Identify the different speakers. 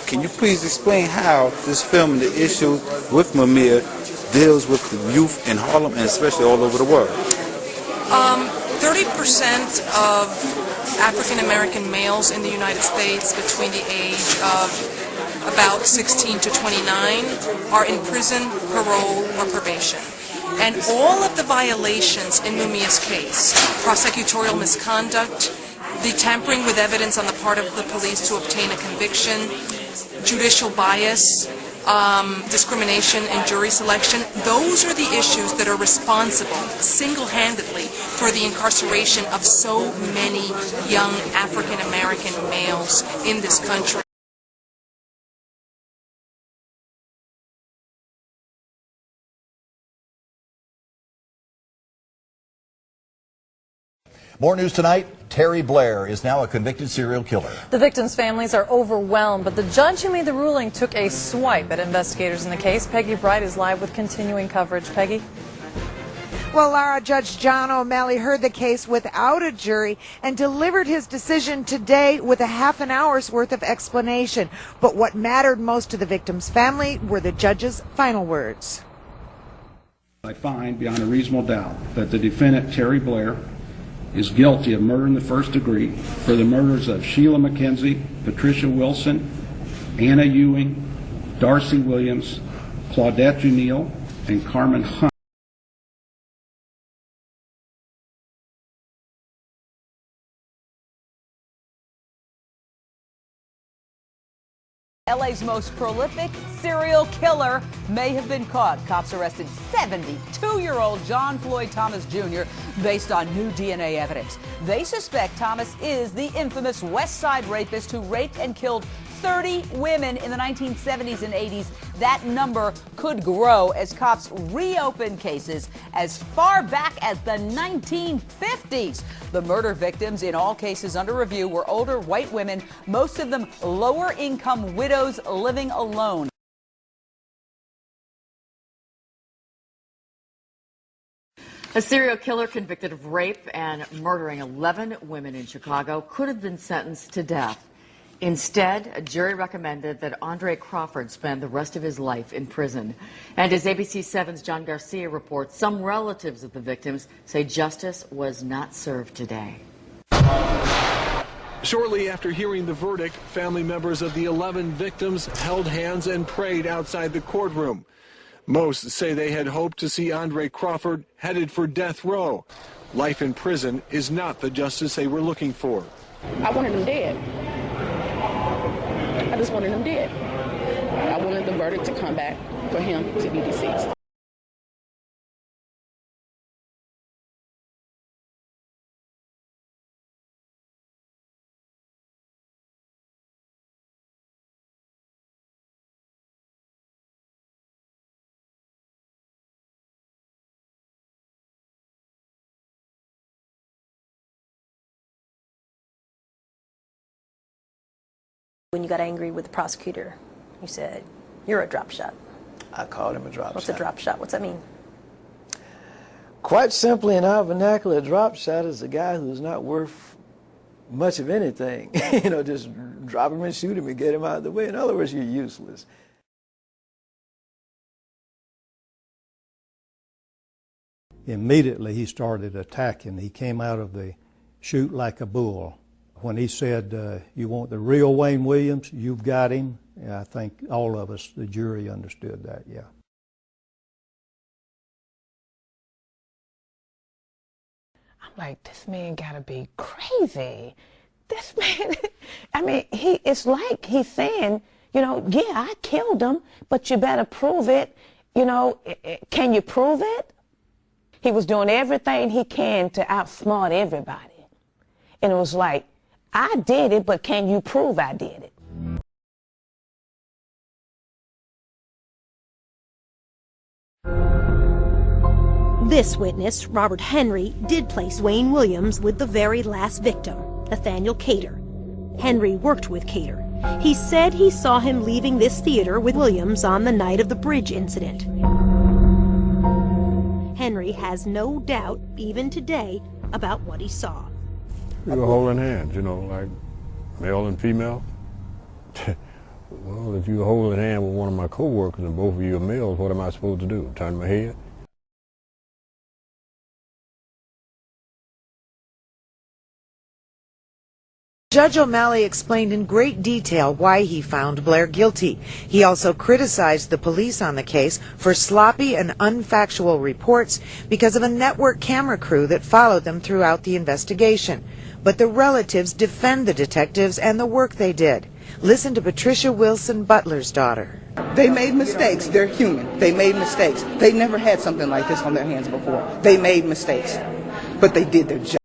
Speaker 1: Can you please explain how this film and the issue with Mumia deals with the youth in Harlem and especially all over the world?
Speaker 2: 30% of African American males in the United States between the age of about 16 to 29 are in prison, parole, or probation. And all of the violations in Mumia's case, prosecutorial misconduct, the tampering with evidence on the part of the police to obtain a conviction, judicial bias, discrimination in jury selection, those are the issues that are responsible single-handedly for the incarceration of so many young African American males in this country.
Speaker 3: More news tonight. Terry Blair is now a convicted serial killer.
Speaker 4: The victims' families are overwhelmed, but the judge who made the ruling took a swipe at investigators in the case. Peggy Bright is live with continuing coverage. Peggy?
Speaker 5: Well, Laura, Judge John O'Malley heard the case without a jury and delivered his decision today with a half an hour's worth of explanation. But what mattered most to the victim's family were the judge's final words.
Speaker 6: I find beyond a reasonable doubt that the defendant, Terry Blair, is guilty of murder in the first degree for the murders of Sheila McKenzie, Patricia Wilson, Anna Ewing, Darcy Williams, Claudette Janelle, and Carmen Hunt.
Speaker 7: LA's most prolific serial killer may have been caught. Cops arrested 72-year-old John Floyd Thomas Jr. based on new DNA evidence. They suspect Thomas is the infamous Westside rapist who raped and killed 30 women in the 1970s and 80s. That number could grow as cops reopen cases as far back as the 1950s. The murder victims in all cases under review were older white women, most of them lower-income widows living alone.
Speaker 8: A serial killer convicted of rape and murdering 11 women in Chicago could have been sentenced to death. Instead, a jury recommended that Andre Crawford spend the rest of his life in prison. And as ABC 7's John Garcia reports, some relatives of the victims say justice was not served today.
Speaker 9: Shortly after hearing the verdict, family members of the 11 victims held hands and prayed outside the courtroom. Most say they had hoped to see Andre Crawford headed for death row. Life in prison is not the justice they were looking for.
Speaker 10: I wanted him dead. I just wanted him dead. I wanted the verdict to come back for him to be deceased.
Speaker 11: When you got angry with the prosecutor, you said, "You're a drop shot."
Speaker 12: I called him a drop shot.
Speaker 11: What's a drop shot? What's that mean?
Speaker 12: Quite simply, in our vernacular, a drop shot is a guy who's not worth much of anything. You know, just drop him and shoot him and get him out of the way. In other words, you're useless.
Speaker 13: Immediately, he started attacking. He came out of the chute like a bull. When he said, you want the real Wayne Williams, you've got him. I think all of us, the jury, understood that, yeah.
Speaker 14: I'm like, this man gotta be crazy. This man, I mean, it's like he's saying, you know, yeah, I killed him, but you better prove it. You know, can you prove it? He was doing everything he can to outsmart everybody. And it was like, I did it, but can you prove I did it?
Speaker 15: This witness, Robert Henry, did place Wayne Williams with the very last victim, Nathaniel Cater. Henry worked with Cater. He said he saw him leaving this theater with Williams on the night of the bridge incident. Henry has no doubt, even today, about what he saw.
Speaker 16: We were holding hands, you know, like male and female. Well, if you're holding hand with one of my co-workers and both of you are males, what am I supposed to do? Turn my head?
Speaker 5: Judge O'Malley explained in great detail why he found Blair guilty. He also criticized the police on the case for sloppy and unfactual reports because of a network camera crew that followed them throughout the investigation. But the relatives defend the detectives and the work they did. Listen to Patricia Wilson Butler's daughter.
Speaker 17: They made mistakes. They're human. They made mistakes. They never had something like this on their hands before. They made mistakes, but they did their job.